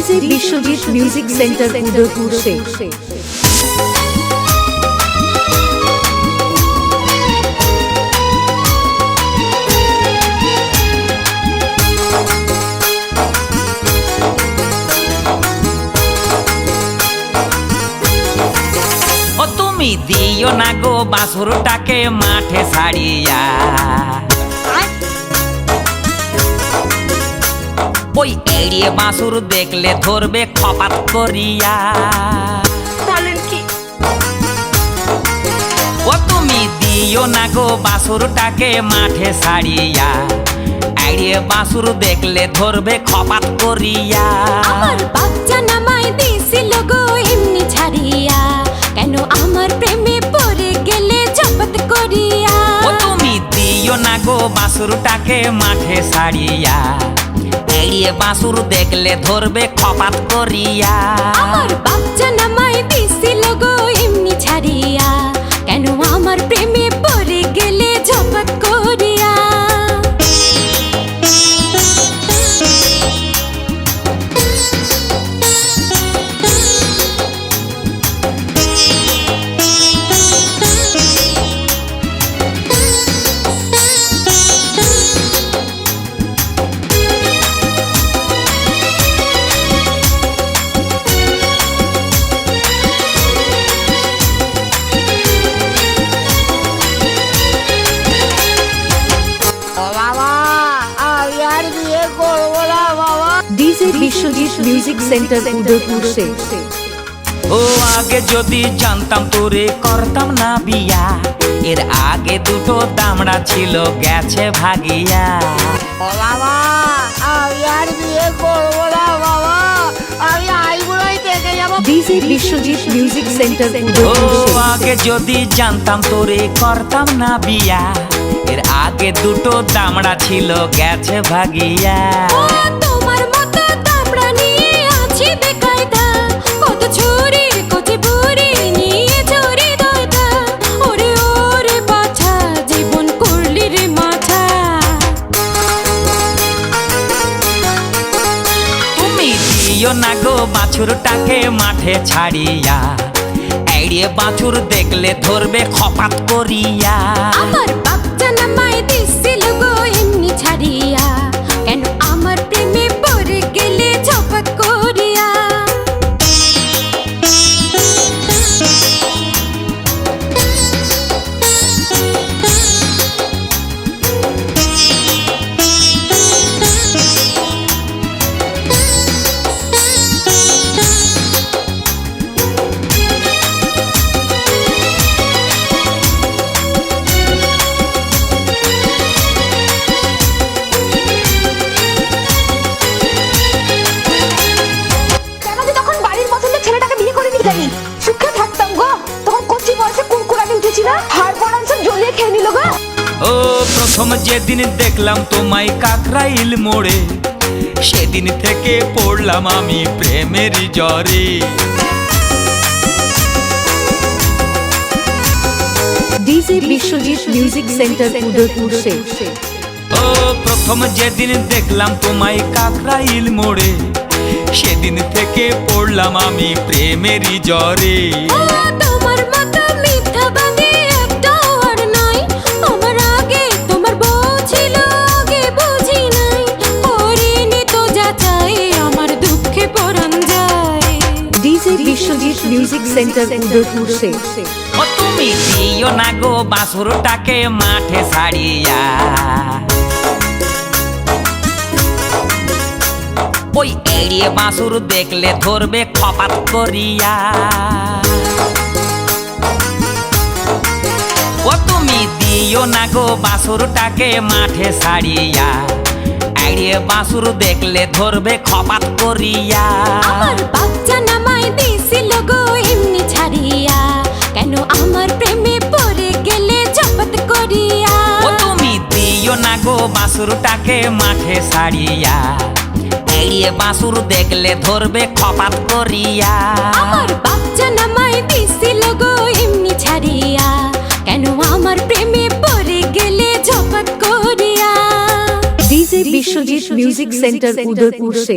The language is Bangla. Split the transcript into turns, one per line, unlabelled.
DJ Vishwajeet music centre Udaipur से।
তুমি দিও না গো বাছুরটাকে মাঠে ছাড়িয়া, ওই এড়িয়ে বাছুর দেখলে ধরবে খপাত করিয়া।
বলেন কি?
ও তুমি দিও না গো বাছুরটাকে মাঠে ছাড়িয়া, এড়িয়ে বাছুর দেখলে ধরবে খপাত করিয়া।
আমার বাচ্চা নামাই দিছিল গো এমনি ছাড়িয়া, কেন আমার প্রেমে পড়ে গেলে জপত করিয়া।
ও তুমি দিও না গো বাছুরটাকে মাঠে ছাড়িয়া, এড়িয়ে বাছুর দেখলে ধরবে খপাত করিয়া।
আমার বাচ্চা নামাই দিছিল গো এমনি ছাড়িয়া, কেন আমার প্রেমে পড়ে গেলে জপত করিয়া।
DJ Vishwajeet music centre Udaipur से।
ও আগে যদি জানতাম তোরে করতাম না বিয়া, এর আগে দুটো দামড়া ছিল গেছে ভাগিয়া।
ও বাবা আমি আর বিয়ে করবো না বাবা, আমি আইবুড়োই থেকে যাবো।
डीजे विश्वजीत म्यूजिक सेंटर
ও
उदयपुर से।
আগে যদি জানতাম তোরে করতাম না বিয়া, এর আগে দুটো দামড়া ছিল গেছে ভাগিয়া।
ও তোমার মতো দামড়া নিয়ে আছি বেকায়দা, কত ছুরির কচি বুড়ি নিয়ে চুরি দয়দা। ওরে ওরে বাছা জীবন করলি রে মাথা।
তুমি দিও না গো বাছুরটাকে মাঠে ছাড়িয়া, এড়িয়ে বাছুর দেখলে ধরবে খপাত করিয়া।
আমার বাচ্চা নামাই দিছিল গো এমনি ছাড়িয়া, কেন আমার প্রেমে পড়ে গেলে ঝপত করিয়া।
কেন যে তখন বাড়ির পছন্দের ছেলেটাকে বিয়ে করে নিয়ে যাবি? সুখে থাকতাম গো, তখন কচি বয়সে কুকুরানি উঠেছি না, হাড় পড়ান সব জ্বলিয়ে খেয়ে নিল গো।
ও প্রথম যেদিন দেখলাম তোমায় কাকরাইল মোড়ে, সেদিন থেকে পড়লাম আমি প্রেমেরই জ্বরে।
DJ Vishwajeet music centre Udaipur से।
ও প্রথম যেদিন দেখলাম তোমায় কাকরাইল মোড়ে, সেদিন থেকে পড়লাম আমি প্রেমেরই জ্বরে।
ও তোমার মতো মিথ্যাবাদী একটাও আর নাই, আমার আগে তোমার বউ ছিল আগে বুঝি নাই। করিনি তো যাচাই আমার দুঃখে পরাণ যায়।
DJ Vishwajeet music centre Udaipur से।
ও তুমি দিও না গো বাছুরটাকে মাঠে ছাড়িয়া, ওই এড়িয়ে বাছুর দেখলে ধরবে খপাত করিয়া। ও তুমি দিও না গো বাছুরটাকে মাঠে ছাড়িয়া, এড়িয়ে বাছুর দেখলে ধরবে খপাত করিয়া।
আমার বাচ্চা নামাই দিছিল গো এমনি ছাড়িয়া, কেন আমার প্রেমে পড়ে গেলে জপত করিয়া।
ও তুমি দিও না গো বাছুরটাকে মাঠে ছাড়িয়া, এড়িয়ে বাছুর দেখলে ধরবে খপাত করিয়া।
আমার বাচ্চা নামাই দিছিল গো এমনি ছাড়িয়া, কেন আমার প্রেমে পড়ে গেলে জপত করিয়া।
DJ Vishwajeet music centre Udaipur से।